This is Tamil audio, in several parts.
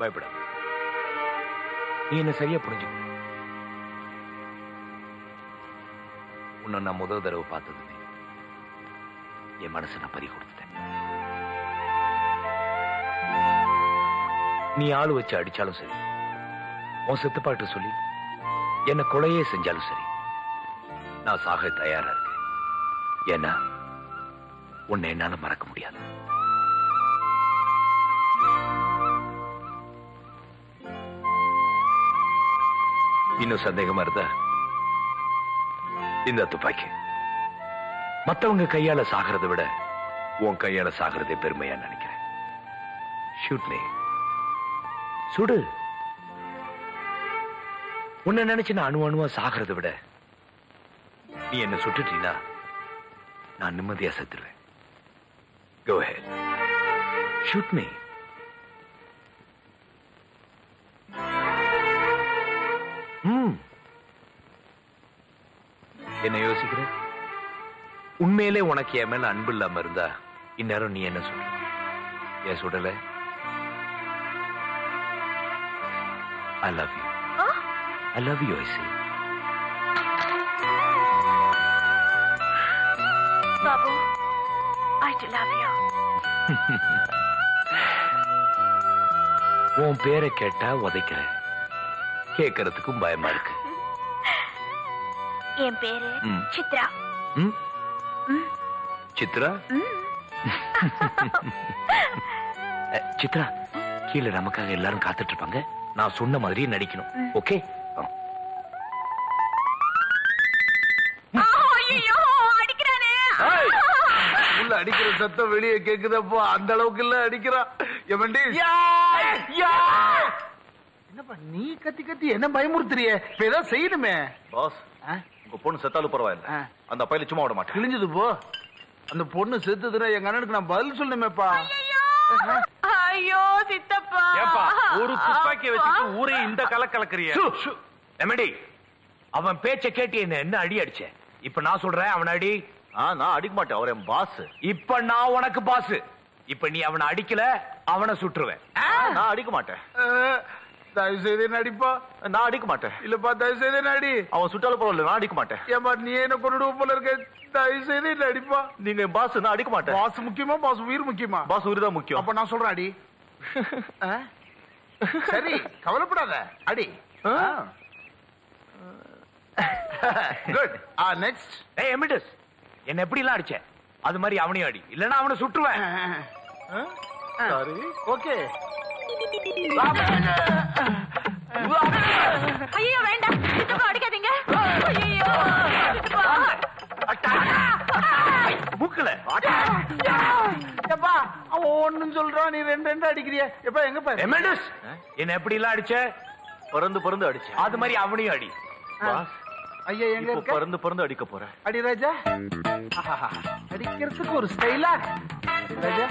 பயப்பட. நீ என்ன சரியா புரிஞ்சுக்க. உன்னை நான் முதல் தடவை பார்த்தது என் மனசை நான் பறி கொடுத்துட்டேன். நீ ஆளு வச்சு அடிச்சாலும் சரி, உன் செத்துப்பாட்டு சொல்லி என்ன கொலையே செஞ்சாலும் சரி, நான் சாக தயாரா இருக்கேன். ஏன்னா உன்னை என்னால மறக்க முடியாது. இன்னும் சந்தேகமா இருந்தா இந்த துப்பாக்கி மத்தவங்க கையால சாகிறத விட உன் கையால சாகிறதே பெருமையா நினைக்கிறேன். Shoot me. சுடு. உன்னை நினைச்சு நான் அணுவா சாகிறத விட நீ என்ன சுட்டுட்டீன்னா நான் நிம்மதியா செத்துருவேன். Go ahead. Shoot me. என்ன யோசிக்கிற? உண்மையிலே உனக்கு என் மேல அன்பு இல்லாம இருந்தா இந்நேரம் நீ என்ன சொல்ற? ஏன் சுடல? I love you. I love you, I see. Babu, I do love you. உன் பேரை கேட்டா உதைக்கிற. கேட்கறதுக்கும் பயமா இருக்கு. என் பேரு சித்ரா. சித்ரா? சித்ரா, கீழே நமக்காக எல்லாரும் காத்துட்டு இருப்பாங்க. நான் சொன்ன மாதிரியே நடிக்கணும். ஓகே? உள்ள அடிக்கிற சத்தம் வெளியே கேக்குதப்போ அந்த அளவுக்கு இல்ல அடிக்கிறான். என்னப்பா நீ கத்தி கத்தி என்ன பயமுறுத்துறிய? இப்ப ஏதாவது செய்யணுமே. பாஸ், உங்க பொண்ணு செத்தாலும் பரவாயில்ல, அந்த பையில சும்மா விட மாட்டேன். கிழிஞ்சது போ. அந்த பொண்ணு செத்துதுன்னா எங்க அண்ணனுக்கு நான் பதில் சொல்லணுமேப்பா. ஐயோ சித்தப்பா, ஒரு துப்பாக்கியை வச்சுட்டு ஊரே இந்த கலக்கலக்கறிய. எமடி, அவன் பேச்ச கேட்டு என்ன அடி அடிச்ச? இப்ப நான் சொல்றேன், அவன் அடி. நான் அடிக்க மாட்டேன், அவர் என் பாஸ். இப்ப நான் உனக்கு பாஸ். இப்ப நீ அவனை அடிக்கல, அவனை சுட்டுருவேன். நான் அடிக்க மாட்டேன். தயவு செய்து நடிப்பா. நான் அடிக்க மாட்டேன். இல்லப்பா தயவு செய்து நடி. அவன் சுட்டாலும் பரவாயில்ல, நான் அடிக்க மாட்டேன். ஏப்பா நீ என்ன கொண்டுடுவோம் போல இருக்க. தயவு செய்து நடிப்பா. நீங்க பாஸ், நான் அடிக்க மாட்டேன். பாஸ் முக்கியமா பாஸ் உயிர் முக்கியமா? பாஸ் உயிர் தான் முக்கியம். அப்ப நான் சொல்றேன் அடி. சரி கவலைப்படாத அடி. குட். நெக்ஸ்ட். ஏய் எமிடஸ், என்ன எப்படி எல்லாம் அடிச்ச? அது மாதிரி அவனையும் அடி, இல்லன்னா அவனை சுட்டுருவேன். சரி ஓகே. ஐயோ வேண்டாம் சித்தப்பா, அடிக்காதீங்க. ஐயோ மூக்கல அவன் ஒண்ணும் சொல்றான், நீ ரெண்டு ரெண்டு அடிக்கிறிய. எப்ப எங்க பாரு எமிடஸ், என்ன எப்படி எல்லாம் அடிச்ச? பறந்து பறந்து அடிச்சேன். அது மாதிரி அவனையும் அடி. பாஸ், ஐயா எங்க இருக்க? பறந்து பறந்து அடிக்க போறேன். அடி ராஜா. அடிக்கிறதுக்கு ஒரு ஸ்டைலா ராஜா.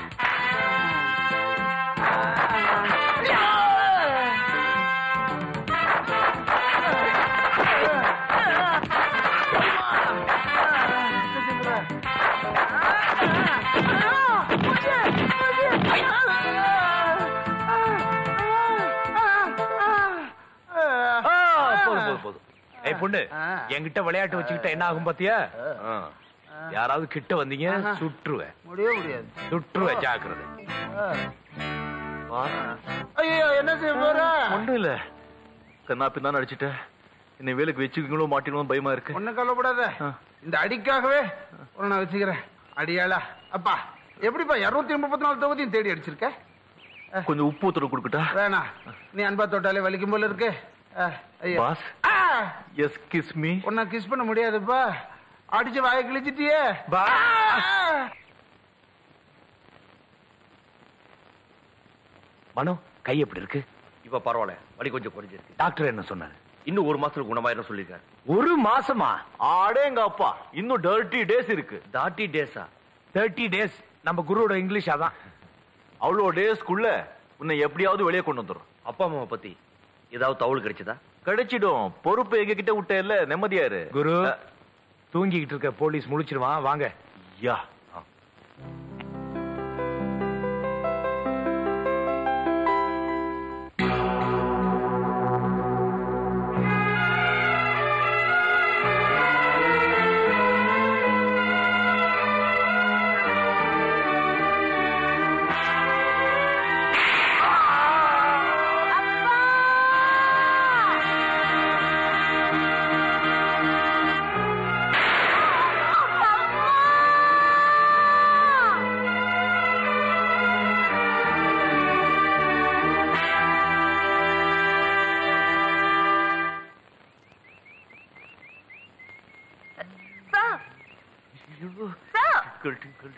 போதும். ஏய் பொண்ணு, என்கிட்ட விளையாட்டு வச்சுக்கிட்ட என்ன ஆகும் பாத்தியா? யாராவது கிட்ட வந்தீங்க சுட்டுருவேன். முடியாது. சுட்டுருவேன், ஜாக்கிரதை. ஐயோ என்ன செய்ய போற? ஒண்ணும் இல்ல, கண்ணா பின்னா அடிச்சுட்டேன். என்னை வேலைக்கு வச்சுக்கீங்களோ மாட்டீங்களோ பயமா இருக்கு. ஒண்ணும் கவலைப்படாத, இந்த அடிக்காகவே நான் வச்சுக்கிறேன். அடியாளா அப்பா, எப்படிப்பா 234 தொகுதியும் தேடி அடிச்சிருக்க? கொஞ்சம் உப்பு ஊத்துற கொடுக்கட்டா? வேணா, நீ அன்பா தொட்டாலே வலிக்கும் போல இருக்கு. Boss, yes kiss me. உன்ன கிஸ் பண்ண முடியாதுப்பா, அடிச்சு வாயை கிழிச்சிட்டியே. மனோ, கை எப்படி இருக்கு? இப்ப பரவாயில்ல, வலி கொஞ்சம் குறைஞ்சிருக்கு. டாக்டர் என்ன சொன்னாரு? இன்னும் 1 மாசத்துல குணமாயிரும் சொல்லிருக்காரு. 1 மாசமா? ஆடேங்க அப்பா, இன்னும் 30 டேஸ் இருக்கு. 30 டேஸா? 30 டேஸ் நம்ம குருவோட இங்கிலீஷ் அதான். அவ்வளோ டேஸ்க்குள்ள உன்னை எப்படியாவது வெளியே கொண்டு வந்துடும். அப்பா அம்மாவை பத்தி ஏதாவது தகவல் கிடைச்சதா? கிடைச்சிடும். பொறுப்பு எங்க கிட்ட விட்ட இல்ல, நிம்மதியாரு. குரு, தூங்கிக்கிட்டு இருக்க போலீஸ் முழிச்சிருவான், வாங்க. யா.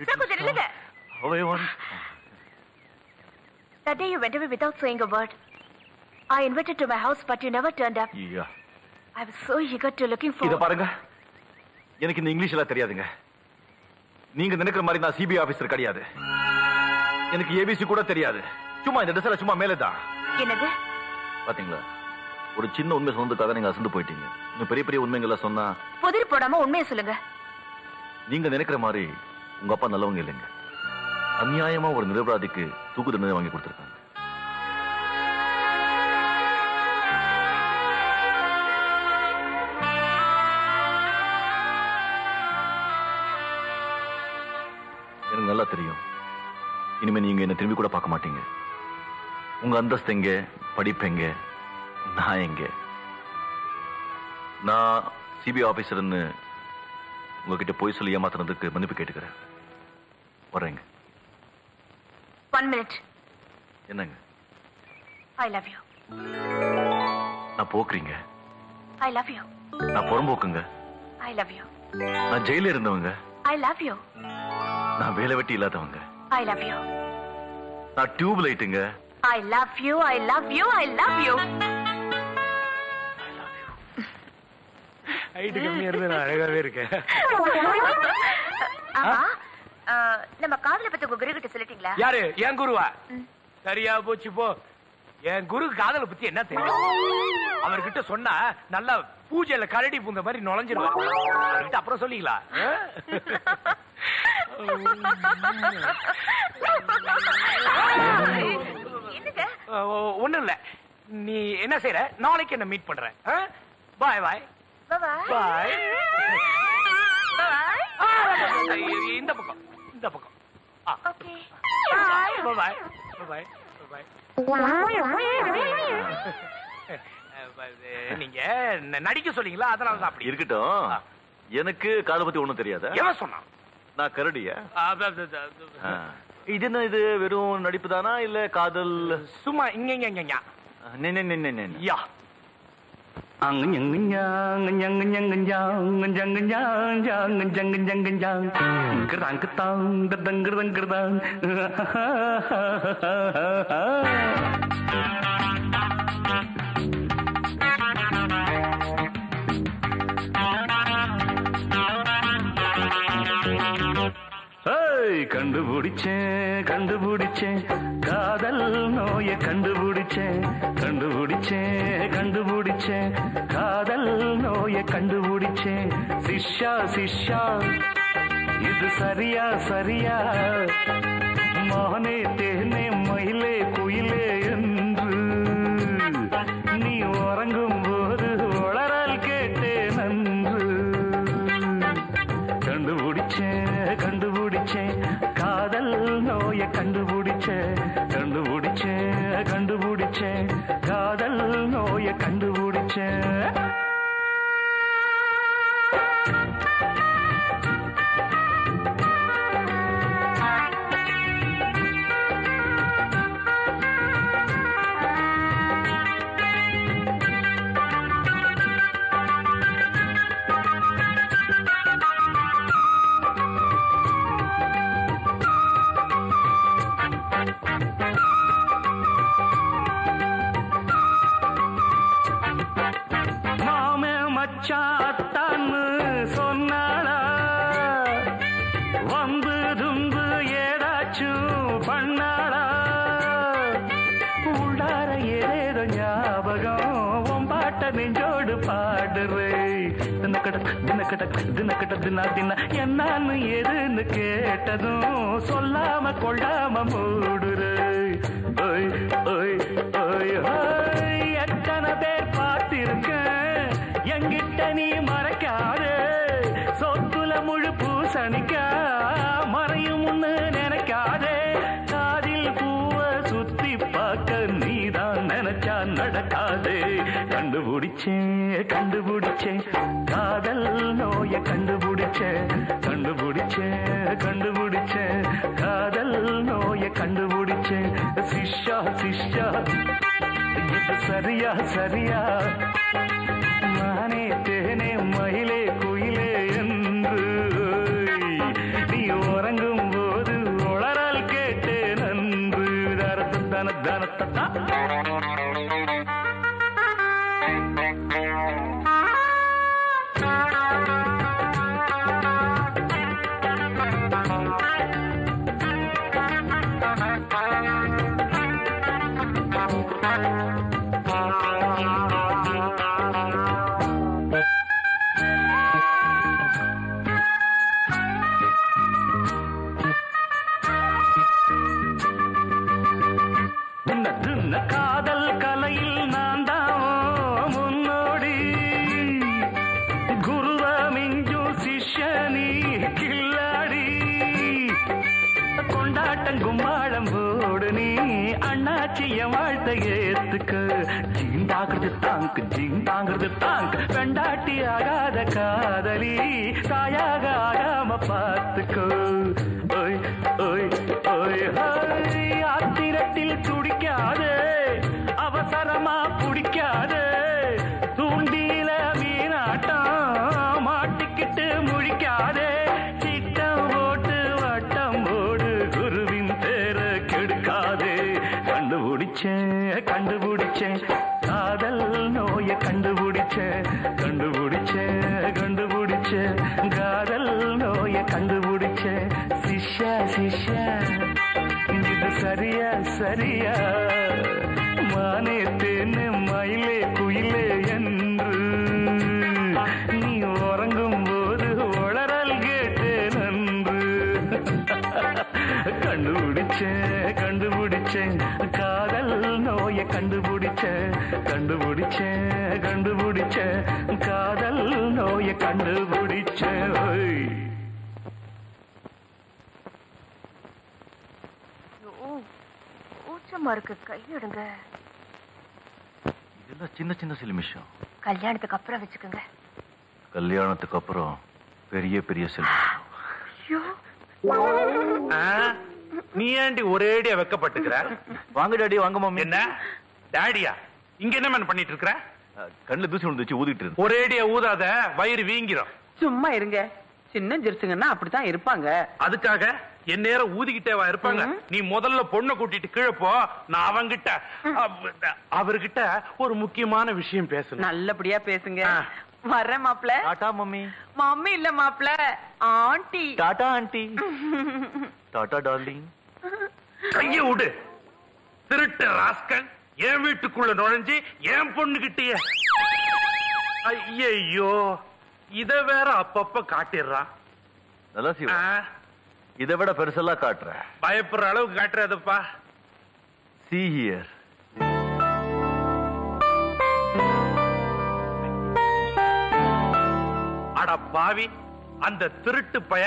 சார் கொஞ்சம் நில்லுங்க. That day you went away without saying a word. I invited to my house, but you never turned up. Yeah. I was so eager to looking இத forward. பாருங்க, எனக்கு இந்த இங்கிலீஷ் எல்லாம் தெரியாதுங்க. நீங்க நினைக்கிற மாதிரி நான் சிபிஐ ஆபீசர் கிடையாது. எனக்கு ஏபிசி கூட தெரியாது. சும்மா இந்த ட்ரெஸ்ல சும்மா மேலதான். என்னது? பாத்தீங்களா, ஒரு சின்ன உண்மை சொன்னதுக்காக நீங்க அசந்து போயிட்டீங்க. இன்னும் பெரிய பெரிய உண்மைகளை சொன்னா புதிர் போடாம உண்மையை சொல்லுங்க. நீங்க நினைக்கிற மாதிரி உங்க அப்பா நல்லவங்க இல்லைங்க. அநியாயமா ஒரு நிரபராதிக்கு தூக்கு தண்டனை வாங்கி கொடுத்திருக்காங்க. எனக்கு நல்லா தெரியும், இனிமே நீங்க என்ன திரும்பி கூட பார்க்க மாட்டீங்க. உங்க அந்தஸ்து எங்க, படிப்பு எங்க, நான் எங்க? நான் சிபிஐ ஆபீசர்னு உங்ககிட்ட போய் சொல்லி ஏமாத்துறதுக்கு மன்னிப்பு கேட்டுக்கிறேன். வரேங்க. 1 minute. என்னங்க? I love you. நான் போக்குறீங்க. I love you. நான் புறம்போக்குங்க. I love you. நான் ஜெயில இருந்தவங்க. I love you. நான் வேலை வெட்டி இல்லாதவங்க. I love you. நான் டியூப் லைட்டுங்க. I love you. I love you. I love you. Height கம்மியா இருந்து நான் அழகாவே இருக்கேன். ஆமா, நம்ம காதல பத்தி உங்க குரு கிட்ட சொல்லிட்டீங்களா? யாரு? என் குருவா? சரியா போச்சு போ. என் குரு காதலை பத்தி என்ன தெரியும்? அவர்கிட்ட சொன்னா நல்லா பூஜையில கரடி பூந்த மாதிரி நுழைஞ்சிருவாரு. அவர்கிட்ட அப்புறம் சொல்லிக்கலாம். ஒண்ணும் இல்ல, நீ என்ன செய்யற? நாளைக்கு என்ன மீட் பண்ற. பாய் பாய் பாய். இந்த பக்கம், இந்த பக்கம். ஓகே. பாய் பாய் பாய் பாய். நீங்க நடிக்க சொன்னீங்களா, அதனாலதான் அப்படி இருக்கட்டும். எனக்கு காதலை பத்தி ஒண்ணும் தெரியாத. எவன் சொன்னான்? நான் கரடியா? இது என்ன, இது வெறும் நடிப்பு தானா இல்ல காதல்? சும்மா இங்க யா. கண்டுபிடிச்சேன் கண்டுபிடிச்சேன் காதல் நோய கண்டுபிடிச்சேன் கண்டுபிடிச்சேன் கண்டுபிடிச்சேன் காதல் நோய கண்டுபிடிச்சேன். சிஷ்யா சிஷ்யா இது சரியா சரியா, மானே தேனே மயிலே குயிலே என்று நீ உறங்கும் போது உளறல் கேட்டேன் நன்று. கண்டுபிடிச்சேன் கண்டுபிடிச்சேன் காதல் நோய கண்டுபிடிச்சேன் கண்டுபிடிச்சேன் கண்டுபிடிச்சேன் காதல் நோய கண்டுபிடிச்சேன். மச்சாத்தான்னு சொன்னாளா, வந்து தும்பு ஏதாச்சும் பண்ணாளா, உள்ளார ஏதோ ஞாபகம் உம்பாட்ட நெஞ்சோடு பாடுறே. தினக்கட்ட தினா தினா என்னான்னு எதுன்னு கேட்டதும் சொல்லாம கொள்ளாம மூடுறே. ஓய் ஓய் ஓய் ஓய், எத்தனை பேர் பார்த்திருக்கேன் எங்கிட்ட நீ மறைக்காதே, சொத்துல முழு பூசணிக்கா மறையும் ஒண்ணு நினைக்காதே, காதில் பூவ சுத்தி பார்க்க நீதான் நினைச்சா நடக்காதே. கண்டுபிடிச்சேன் கண்டுபிடிச்சேன் காதல் நோய கண்டுபிடிச்சேன் கண்டுபிடிச்சேன் கண்டுபிடிச்சேன் காதல் நோய கண்டுபிடிச்சேன். சிஷ்யா சிஷ்யா இது சரியா சரியா, மானே தேனே மயிலே குயிலே என்று நீ உறங்கும் தனத்தா காதல் கலையில் நான் தான் முன்னோடி குருவ மிஞ்சும் சிஷ்யனி கில்லாடி கொண்டாட்டம் கும்மாளம் போடு நீ அண்ணாச்சிய வாழ்த்த ஏத்துக்க ஜீன் தாங்கிறது தாங்க் பெண்டாட்டி ஆகாத காதலி தாயாக ஆகாம பார்த்துக்கோ ஓய் ஓய் ஓய் ஹோய் ஆத்திரத்தில் துடிக்காதே அவசரமா பிடிக்காதே தூண்டில மீனாட்டம் மாட்டிக்கிட்டு முழிக்காதே சிட்டம் போட்டு வட்டம் போடு குருவின் பேர கெடுக்காதே கண்டுபிடிச்சேன் காதல் நோய கண்டுபிடிச்சேன் காதல் நோய கண்டுபிடிச்சேன் சிஷ்யா இது சரியா மானே தேனே மயிலே குயிலே என்று நீ உறங்கும் போது உளறல் கேட்டேன் நன்று கண்டுபிடிச்சேன் காதல் நோய கண்டுபிடிச்சேன் காதல் நோய கண்டுபிடிச்சேன் இருக்கு கையெடுங்க. இதெல்லாம் சின்ன சின்ன சிலுமிஷம். கல்யாணத்துக்கு அப்புறம் வச்சுக்கோங்க. கல்யாணத்துக்கு அப்புறம் பெரிய பெரிய சிலுமிஷம். நீ ஏண்டி ஒரேடியா வெக்கப்பட்டுக்கிற? வாங்க டாடி, வாங்க மம்மி. என்ன டாடியா? இங்க என்ன மேன் பண்ணிட்டு இருக்கிற? கண்ணுல தூசி விழுந்துச்சு, ஊதிட்டு இருக்கு. ஒரேடியா ஊதாத, வயிறு வீங்கிரும். சும்மா இருங்க, சின்ன ஜெருசுங்கன்னா அப்படித்தான் இருப்பாங்க. அதுக்காக என் நேரம் ஊதிக்கிட்டேவா இருப்பாங்க? நீ முதல்ல பொண்ணை கூட்டிட்டு கீழே போ, நான் அவங்கிட்ட அவர்கிட்ட ஒரு முக்கியமான விஷயம் பேசணும். நல்லபடியா பேசுங்க. வர்ற மாப்பிள்ள. டாடா மம்மி. மம்மி இல்ல மாப்பிள்ள, aunty. Tata aunty. Tata darling. கைய விடு திருட்டு ராஸ்கல். என் வீட்டுக்குள்ள நுழைஞ்சு என் பொண்ணுகிட்டயே. ஐயோ, இத வேற அப்பப்ப காட்டிடுறான். நல்லா சிவா, இதை விட பெருசெல்லாம் காட்டுற. பயப்படுற அளவுக்கு காட்டுறதுப்பா. See here. அட பாவி, அந்த திருட்டு பய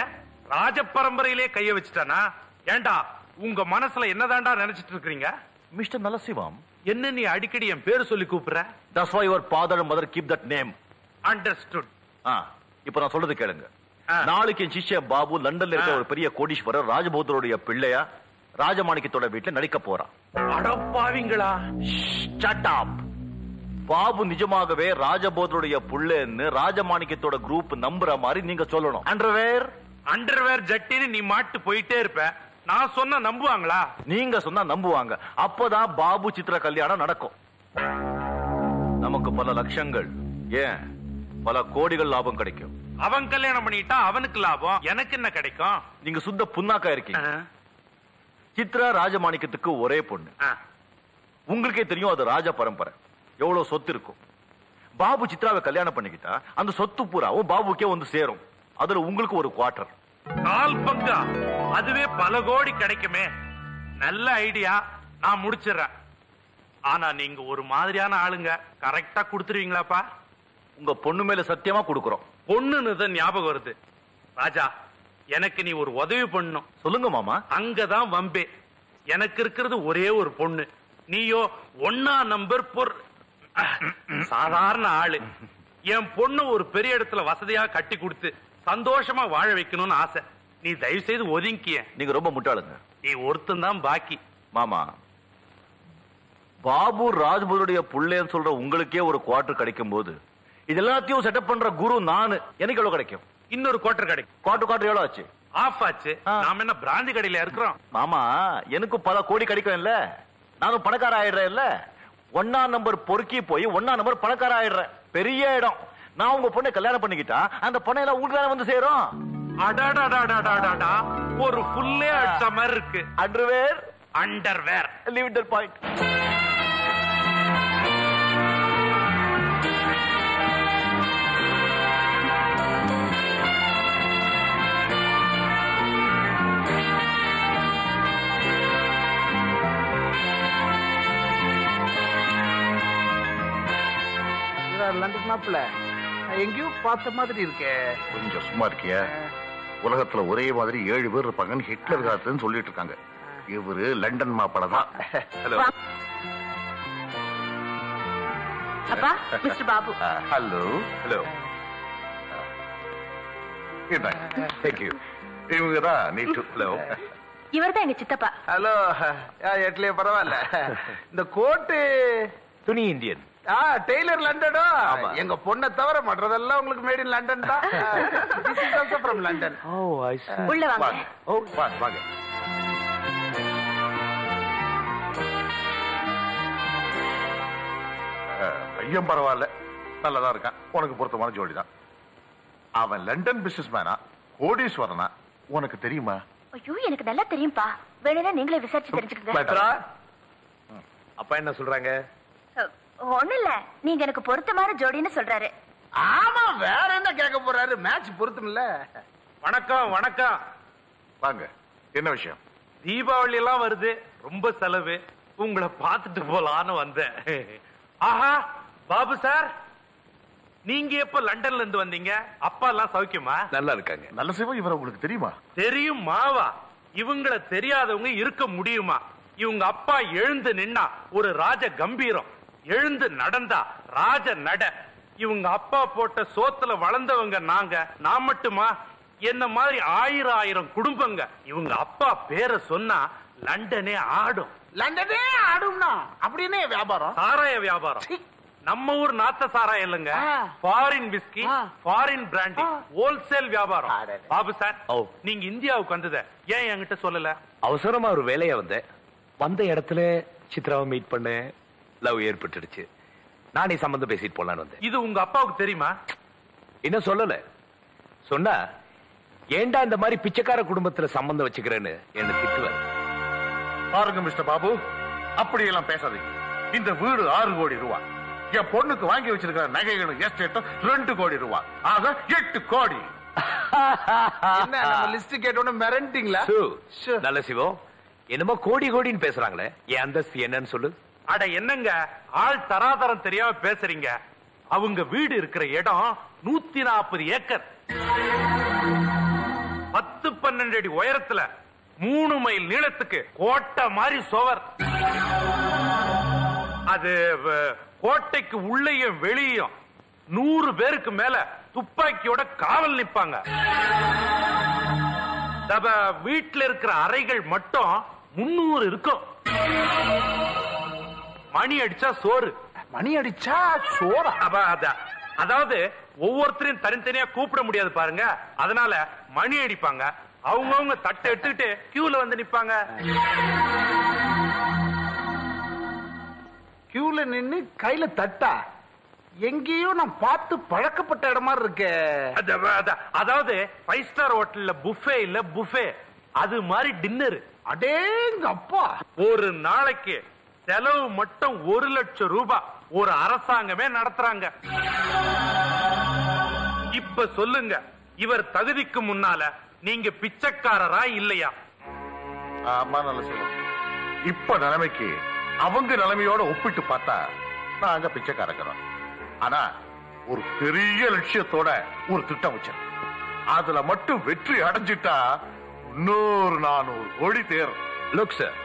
ராஜ பரம்பரையிலே கைய வச்சுட்டானா? ஏண்டா, உங்க மனசுல என்னதாண்டா நினைச்சிட்டு இருக்கீங்க? மிஸ்டர் நலசிவம், என்ன நீ அடிக்கடி என் பேரு சொல்லி கூப்பிடுற? That's why your father and mother keep that name. Understood. இப்ப நான் சொல்றது கேளுங்க. நாளைக்கு என் சிஷ்ய பாபு லண்டன்ல இருக்க ஒரு பெரிய கோடீஸ்வரர் ராஜபௌத்தருடைய பிள்ளையா ராஜமாணிக்கத்தோட வீட்டுல நடிக்க போறான். அடப்பாவிங்களா? Shut up. பாபு நிஜமாகவே ராஜபௌத்தருடைய புள்ளன்னு ராஜமாணிக்கத்தோட குரூப் நம்புற மாதிரி நீங்க சொல்லணும். அண்டர்வேர் ஜட்டின்னு நீ மாட்டு போயிட்டே இருப்ப. நான் சொன்னா நம்புவாங்களா? நீங்க சொன்னா நம்புவாங்க. அப்பதான் பாபு சித்ரா கல்யாணம் நடக்கும். நமக்கு பல லட்சங்கள், ஏன் பல கோடிகள் லாபம் கிடைக்கும். அவன் கல்யாணம் பண்ணிட்டா அவனுக்கு லாபம், எனக்கு என்ன கிடைக்கும்? நீங்க சுத்த புண்ணாக்கா இருக்கீங்க. சித்ரா ராஜமாணிக்கத்துக்கு ஒரே பொண்ணு. உங்களுக்கே தெரியும் அது ராஜ பரம்பரை, எவ்வளவு சொத்து இருக்கும். பாபு சித்ராவை கல்யாணம் பண்ணிக்கிட்டா அந்த சொத்து பூராவும் பாபுக்கே வந்து சேரும். அதுல உங்களுக்கு ஒரு குவார்டர். கால் பங்கா? அதுவே பல கோடி கிடைக்குமே. நல்ல ஐடியா, நான் முடிச்சிடறேன். ஆனா நீங்க ஒரு மாதிரியான ஆளுங்க, கரெக்டா கொடுத்துருவீங்களாப்பா? உங்க பொண்ணு மேல சத்தியமா கொடுக்கறோம். பொண்ணுன்னு ஞாபகம் வருது. ராஜா, எனக்கு நீ ஒரு உதவி பண்ணணும். சொல்லுங்க மாமா. அங்கதான் வம்பே. எனக்கு இருக்கிறது ஒரே ஒரு பொண்ணு. நீயோ 1 நம்பர் சாதாரண ஆளு. என் பொண்ணு ஒரு பெரிய இடத்துல வசதியா கட்டி கொடுத்து சந்தோஷமா வாழ வைக்கணும்னு ஆசை. நீ தயவு செய்து ஒதுங்கிய. நீங்க ரொம்ப முட்டாளுங்க. நீ ஒருத்தன் தான் பாக்கி. மாமா, பாபு ராஜ்புருடைய புள்ளேன்னு சொல்ற உங்களுக்கே ஒரு குவார்டர் கிடைக்கும் போது இது எல்லாத்தையும் செட்டப் பண்ற குரு நானு. எனக்கு எவ்வளவு கிடைக்கும்? இன்னொரு குவார்டர் கிடைக்கும். குவார்டர் எவ்வளவு ஆச்சு? ஆஃப் ஆச்சு. நாம என்ன பிராந்தி கடையில இருக்கிறோம்? மாமா, எனக்கு பல கோடி கிடைக்கும் இல்ல. நானும் பணக்கார ஆயிடுறேன் இல்ல. 1ஆம் நம்பர் பொறுக்கி போய் 1ஆம் நம்பர் பணக்கார ஆயிடுறேன். பெரிய இடம். நான் உங்க பொண்ணை கல்யாணம் பண்ணிக்கிட்டா அந்த பணம் எல்லாம் உங்களுக்கு வந்து சேரும். அடாடாடாடாடாடா, ஒரு ஃபுல்லே அடிச்ச மாதிரி இருக்கு. Underwear underwear. Leave it that point. London மாப்பிள்ள எங்கேயோ பார்த்த மாதிரி இருக்கே. கொஞ்சம் சும்மா இருக்கியா? உலகத்துல ஒரே மாதிரி 7 பேர் இருப்பாங்கன்னு ஹிட்லர் காலத்துன்னு சொல்லிட்டு இருக்காங்க. இவரு லண்டன் மாப்பிள்ள தான். ஹலோ. அப்பா, mister Babu. Hello. Hello. Thank you. இவங்க தான் நீட்டு. ஹலோ. இவர்தான் எங்க சித்தப்பா. ஹலோ. எட்லயே பரவாயில்ல. இந்த கோட்டு துணி இந்தியன். டெய்லர் லண்டனோ? எங்க பொண்ணை தவிர மற்றதெல்லாம் உங்களுக்கு மேட் இன் லண்டன் தான். This is also from London. உள்ள வாங்க. ஓ வாங்க வாங்க. பையன் பரவாயில்ல, நல்லதா இருக்கான். உனக்கு பொருத்தமான ஜோடி தான். அவன் லண்டன் பிசினஸ் மேனா, கோடீஸ்வரனா உனக்கு தெரியுமா? ஐயோ, எனக்கு நல்லா தெரியும்பா. வேணும்னா நீங்களே விசாரிச்சு தெரிஞ்சுக்கங்க. அப்பா என்ன சொல்றாங்க? ஒண்ணு இல்ல, நீங்க எனக்கு பொருத்தமான ஜோடின்னு சொல்றாரு. ஆமா, வேற என்ன கேட்க போறாரு? மேட்ச் பொருத்தம் இல்ல. வணக்கம் வணக்கம். வாங்க. என்ன விஷயம்? தீபாவளி எல்லாம் வருது, ரொம்ப செலவு. உங்களை பார்த்துட்டு போலான்னு வந்தேன். ஆஹா, பாபு சார், நீங்க எப்ப லண்டன்ல இருந்து வந்தீங்க? அப்பா எல்லாம் சௌக்கியமா? நல்லா இருக்காங்க. நல்ல சிவம். இவரை உங்களுக்கு தெரியுமா? தெரியும் மாவா. இவங்களை தெரியாதவங்க இருக்க முடியுமா? இவங்க அப்பா எழுந்து நின்னா ஒரு ராஜ கம்பீரம், எழுந்து நடந்தா ராஜ நட. இவங்க அப்பா போட்ட சோத்துல வளர்ந்தவங்க நாங்க. நான் மட்டுமா? என்ன மாதிரி 1000 குடும்பங்க. இவங்க அப்பா பேரை சொன்னா லண்டனே ஆடும். லண்டனே ஆடும்னா அப்படின்னு வியாபாரம்? சாராய வியாபாரம். நம்ம ஊர் நாத்த சாராயம் இல்லைங்க, foreign whisky, foreign brandy, wholesale வியாபாரம். பாபு சார், நீங்க இந்தியாவுக்கு வந்தத ஏன் என்கிட்ட சொல்லல? அவசரமா ஒரு வேலையா வந்தேன். வந்த இடத்துல சித்ராவை மீட் பண்ண, லவ் ஏற்பட்டுடுச்சு. நானே சம்பந்தம் பேசிட்டு போலான்னு வந்தேன். இது உங்க அப்பாவுக்கு தெரியுமா? என்ன சொல்லல. சொன்னா ஏண்டா இந்த மாதிரி பிச்சைக்கார குடும்பத்துல சம்பந்தம் வச்சுக்கிறேன்னு என்ன திட்டுவார். பாருங்க மிஸ்டர் பாபு, அப்படி எல்லாம் பேசாதீங்க. இந்த வீடு 6 கோடி ரூபாய். என் பொண்ணுக்கு வாங்கி வச்சிருக்கிற நகைகளும் எஸ்டேட்டும் 2 கோடி ரூபாய். ஆக 8 கோடி. என்ன நம்ம லிஸ்ட் கேட்டோன்னு மிரண்டிங்களா? நல்ல சிவம், என்னமோ கோடி கோடின்னு பேசுறாங்களே, என் அந்தஸ்து என்னன்னு சொல்லு. அட என்னங்க, ஆள் தராதரம் தெரியாம பேசுறீங்க. அவங்க வீடு இருக்கிற இடம் 140 ஏக்கர், 10-12 அடி உயரத்துல, 3 மைல் நீளத்துக்கு கோட்டை மாதிரி சுவர். அது கோட்டைக்கு உள்ளேயும் வெளியும் 100 பேருக்கு மேல துப்பாக்கியோட காவல் நிப்பாங்க. வீட்டுல இருக்கிற அறைகள் மட்டும் 300 இருக்கும். மணி அடிச்சா சோறு. மணி அடிச்சா சோறா? அதாவது ஒவ்வொருத்தரையும் தனித்தனியா கூப்பிட முடியாது பாருங்க, அதனால மணி அடிப்பாங்க. அவங்கவுங்க தட்டை எடுத்துக்கிட்டு கியூல வந்து நிப்பாங்க. கியூல நின்னு கையில தட்டா? எங்கேயோ நான் பார்த்து பழக்கப்பட்ட இடமா இருக்கு. அதாவது 5 ஸ்டார் ஹோட்டல்ல புஃபே இல்ல, புஃபே அது மாதிரி டின்னர். அடேங்க அப்பா, ஒரு நாளைக்கு செலவு மட்டும் 1 லட்சம் ரூபாய் ஒரு அரசாங்கமே நடத்துறாங்க. இப்ப சொல்லுங்க, இவர் தகுதிக்கு முன்னால நீங்க பிச்சைக்காரரா இல்லையா? ஆமா, நல்ல சிவம். இப்ப நிலைமைக்கு அவங்க நிலைமையோட ஒப்பிட்டு பார்த்தா நாங்க பிச்சைக்காரங்க. ஆனா ஒரு பெரிய லட்சியத்தோட ஒரு திட்டம் வச்சேன். அதுல மட்டும் வெற்றி அடைஞ்சிட்டா 400 கோடி தேர். லுக் சார்,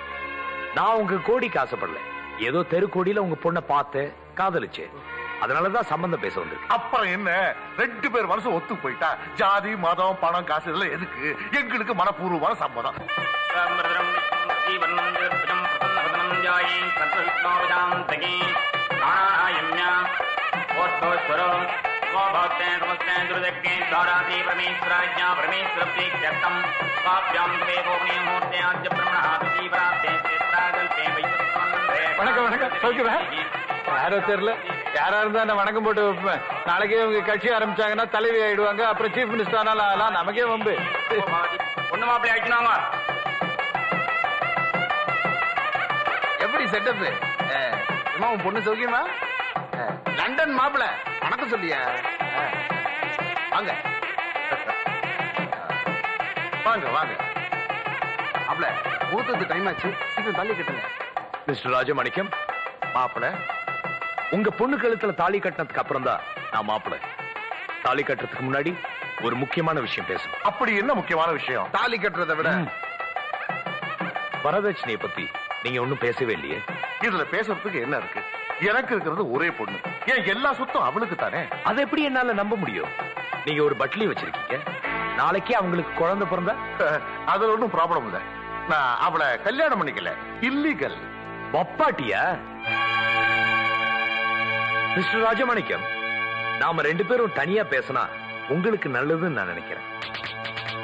நான் உங்க கோடிக்கு ஆசைப்படல. ஏதோ தெரு கோடியில உங்க பொண்ணை பார்த்து காதலிச்சு, அதனாலதான் சம்பந்தம் பேச வந்திருக்கு. அப்புறம் என்ன, 2 பேர் மனசு ஒத்து போயிட்டா ஜாதி மதம் பணம் காசு இதெல்லாம் எதுக்கு? எங்களுக்கு மனப்பூர்வமான சம்மதம். சௌக்கியமா? யாரோ தெரியல, யாரா இருந்தா நான் வணக்கம் போட்டு வைப்பேன். நாளைக்கே இவங்க கட்சி ஆரம்பிச்சாங்கன்னா தலைவி ஆயிடுவாங்க, அப்புறம் சீஃப் மினிஸ்டர் ஆனாலும் ஆகலாம், நமக்கே வம்பு. ஒண்ணு மாப்பிள்ளை ஆயிடுவாங்க. எப்படி செட்டப்? உன் பொண்ணு சௌக்கியமா? லண்டன் மாப்பிள்ள வணக்கம் சொல்லியா? வாங்க வாங்க வாங்க மாப்பிள்ள, ஊத்துறது டைம் ஆச்சு, சீக்கிரம் தள்ளி கட்டுங்க. மிஸ்டர் ராஜமாணிக்கம், மாப்பிள உங்க பொண்ணு கழுத்துல தாலி கட்டினதுக்கு அப்புறம் தான் நான் மாப்பிள. தாலி கட்டுறதுக்கு முன்னாடி ஒரு முக்கியமான விஷயம் பேசணும். அப்படி என்ன முக்கியமான விஷயம்? தாலி கட்டுறதை விட வரதட்சணையை பத்தி நீங்க ஒண்ணும் பேசவே இல்லையே. இதுல பேசுறதுக்கு என்ன இருக்கு? எனக்கு இருக்கிறது ஒரே பொண்ணு, ஏன் எல்லா சொத்தும் அவளுக்கு தானே. அதை எப்படி என்னால நம்ப முடியும்? நீங்க ஒரு பட்லி வச்சிருக்கீங்க, நாளைக்கே அவங்களுக்கு குழந்தை பிறந்தா? அதுல ஒன்றும் ப்ராப்ளம் இல்ல. நான் அவளை கல்யாணம் பண்ணிக்கல, இல்லீகல். வப்பாட்டியா? மிஸ்டர் ராஜமாணிக்கம், நாம 2 பேரும் தனியா பேசினா உங்களுக்கு நல்லதுன்னு நான் நினைக்கிறேன்.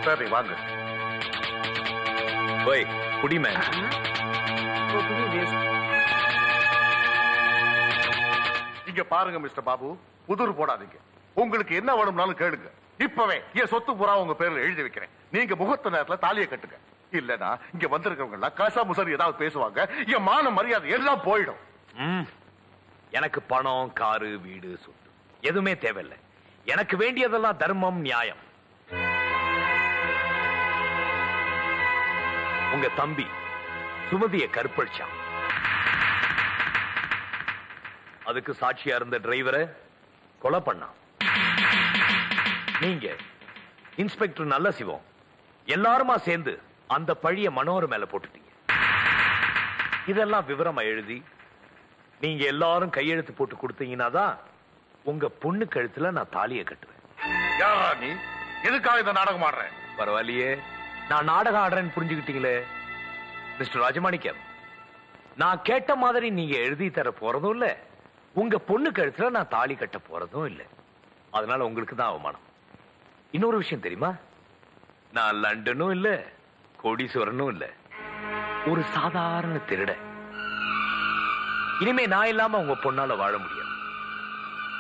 சரி வாங்க. போய் குடிமே. இங்க பாருங்க மிஸ்டர் பாபு, புதுர் போடாதீங்க. உங்களுக்கு என்ன வேணும்னாலும் கேளுங்க. இப்பவே என் சொத்து புறா உங்க பேர்ல எழுதி வைக்கிறேன். நீங்க முகூர்த்த நேரத்துல தாலியை கட்டுங்க. இல்லனா இங்க வந்திருக்கவங்க எல்லாம் கசா முசரி ஏதாவது பேசுவாங்க, என் மான மரியாதை எல்லாம் போயிடும். எனக்கு பணம், காரு, வீடு, சொத்து எதுவுமே தேவையில்லை. எனக்கு வேண்டியதெல்லாம் தர்மம், நியாயம். உங்க தம்பி சுமதிய கற்பழிச்சான். அதுக்கு சாட்சியா இருந்த டிரைவரை கொலை பண்ணான். நீங்க இன்ஸ்பெக்டர் நல்ல சிவம் எல்லாருமா சேர்ந்து அந்த பழிய மனோர் மேல போட்டுட்டீங்க. இதெல்லாம் விவரமா எழுதி நீங்க எல்லாரும் கையெழுத்து போட்டு கொடுத்தீங்கன்னா தான் உங்க பொண்ணு கழுத்துல நான் தாலியை கட்டுவேன். யாரா நீ? எதுக்காக இந்த நாடகம் ஆடுறேன்? பரவாயில்லையே, நான் நாடகம் ஆடுறேன்னு புரிஞ்சுக்கிட்டீங்களே. மிஸ்டர் ராஜமாணிக்கம், நான் கேட்ட மாதிரி நீங்க எழுதி தர போறதும் இல்ல, உங்க பொண்ணு கழுத்துல நான் தாலி கட்ட போறதும் இல்ல. அதனால உங்களுக்கு தான் அவமானம். இன்னொரு விஷயம் தெரியுமா? நான் லண்டனும் இல்ல, கோடீஸ்வரனும் இல்ல, ஒரு சாதாரண திருட. இனிமே நான் இல்லாம உங்க பொண்ணால வாழ முடியாது.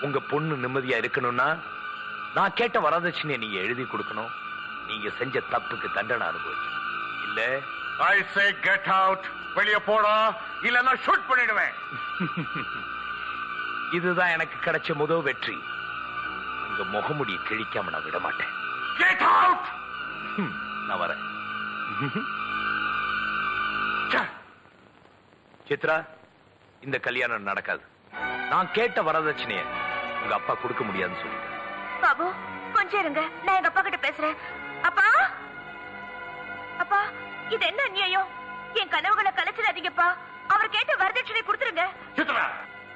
உங்க பொண்ணு நிம்மதியா இருக்கணும்னா நான் கேட்ட வரதட்சணையை நீங்க எழுதி கொடுக்கணும். நீங்க செஞ்ச தப்புக்கு தண்டனை அனுபவிக்கணும். இல்ல I say get out. வெளிய போடா, இல்லன்னா ஷூட் பண்ணிடுவேன். இதுதான் எனக்கு கிடைச்ச முதல் வெற்றி. உங்க முகமுடியை கிழிக்காம நான் விட மாட்டேன். Get out. நான் வரேன். சித்ரா, இந்த கல்யாணம் நடக்காது. நான் கேட்ட வரதட்சணைய உங்க அப்பா கொடுக்க முடியாதுன்னு சொல்லிட்டேன். பாபு, கொஞ்சம் இருங்க, நான் எங்க அப்பா கிட்ட பேசுறேன். அப்பா, அப்பா, இது என்ன அநியாயம்? என் கனவுகளை கலைச்சிடாதீங்கப்பா. அவர் கேட்ட வரதட்சணை கொடுத்துருங்க. சித்ரா,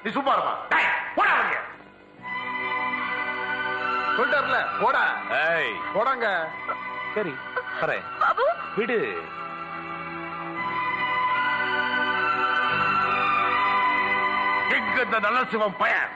நீ சும்மா இருமா. போடா வெளிய. சொல்லிட்டார்ல, போடா. ஏய், போடாங்க. சரி வரேன். பாபு, விடு. எங்க இந்த நல்ல சிவம் பையன்?